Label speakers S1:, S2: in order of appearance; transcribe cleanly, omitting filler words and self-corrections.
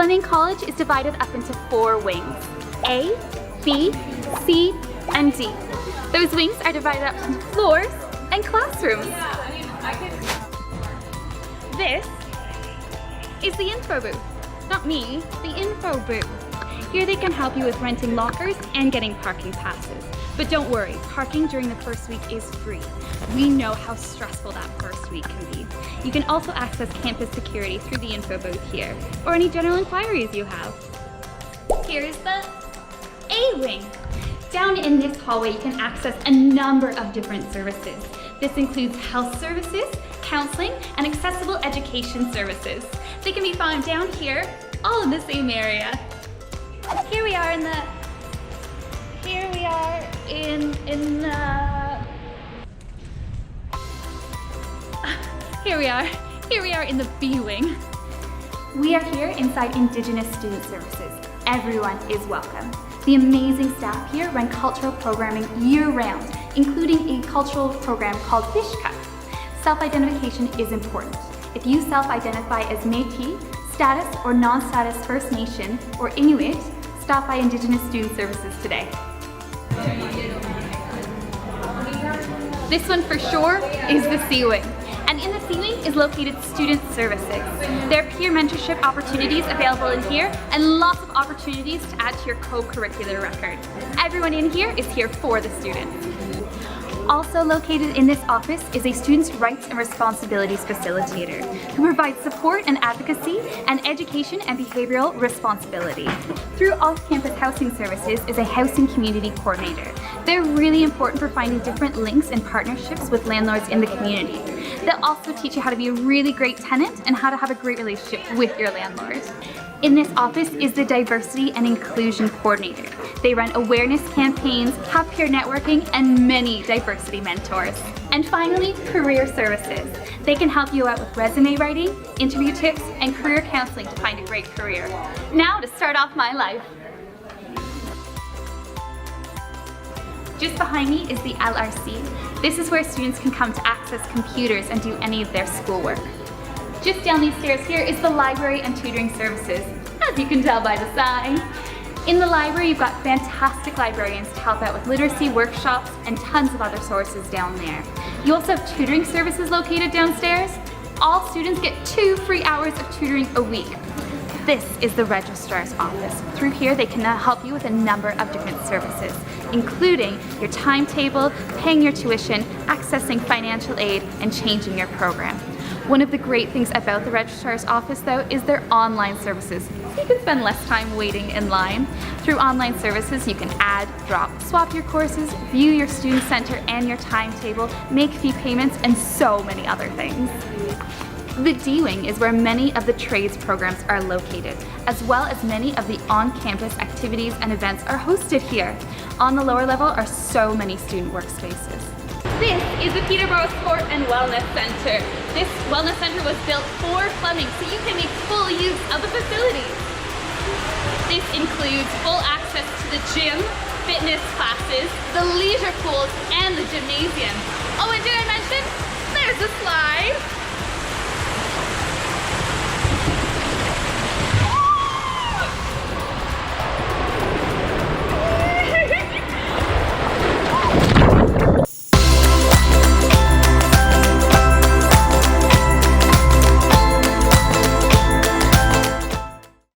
S1: Fleming College is divided up into 4 wings: A, B, C, and D. Those wings are divided up into floors and classrooms. This is the info booth. Not me, the info booth. Here they can help you with renting lockers and getting parking passes. But don't worry, parking during the first week is free. We know how stressful that first week can be. You can also access campus security through the info booth here, or any general inquiries you have. Here's the A wing. Down in this hallway, you can access a number of different services. This includes health services, counseling, and accessible education services. They can be found down here, all in the same area. Here we are in the B wing. We are here inside Indigenous Student Services. Everyone is welcome. The amazing staff here run cultural programming year-round, including a cultural program called Fish Cup. Self-identification is important. If you self-identify as Métis, status or non-status First Nation, or Inuit, stop by Indigenous Student Services today. This one for sure is the C wing. And in the C wing is located Student Services. There are peer mentorship opportunities available in here and lots of opportunities to add to your co-curricular record. Everyone in here is here for the students. Also located in this office is a Students' Rights and Responsibilities Facilitator who provides support and advocacy and education and behavioral responsibility. Through Off-Campus Housing Services is a Housing Community Coordinator. They're really important for finding different links and partnerships with landlords in the community. They'll also teach you how to be a really great tenant and how to have a great relationship with your landlord. In this office is the Diversity and Inclusion Coordinator. They run awareness campaigns, have peer networking, and many diversity mentors. And finally, Career Services. They can help you out with resume writing, interview tips, and career counseling to find a great career. Now to start off my life. Just behind me is the LRC. This is where students can come to access computers and do any of their schoolwork. Just down these stairs here is the Library and Tutoring Services, as you can tell by the sign. In the library, you've got fantastic librarians to help out with literacy workshops and tons of other sources down there. You also have tutoring services located downstairs. All students get 2 free hours of tutoring a week. This is the Registrar's Office. Through here, they can help you with a number of different services, including your timetable, paying your tuition, accessing financial aid, and changing your program. One of the great things about the Registrar's Office, though, is their online services. So you can spend less time waiting in line. Through online services, you can add, drop, swap your courses, view your student center and your timetable, make fee payments, and so many other things. The D wing is where many of the trades programs are located, as well as many of the on-campus activities and events are hosted here. On the lower level are so many student workspaces. This is the Peterborough Sport and Wellness Center. This wellness center was built for Fleming, so you can make full use of the facilities. This includes full access to the gym, fitness classes, the leisure pools, and the gymnasium. Oh, and did I mention? There's a slide.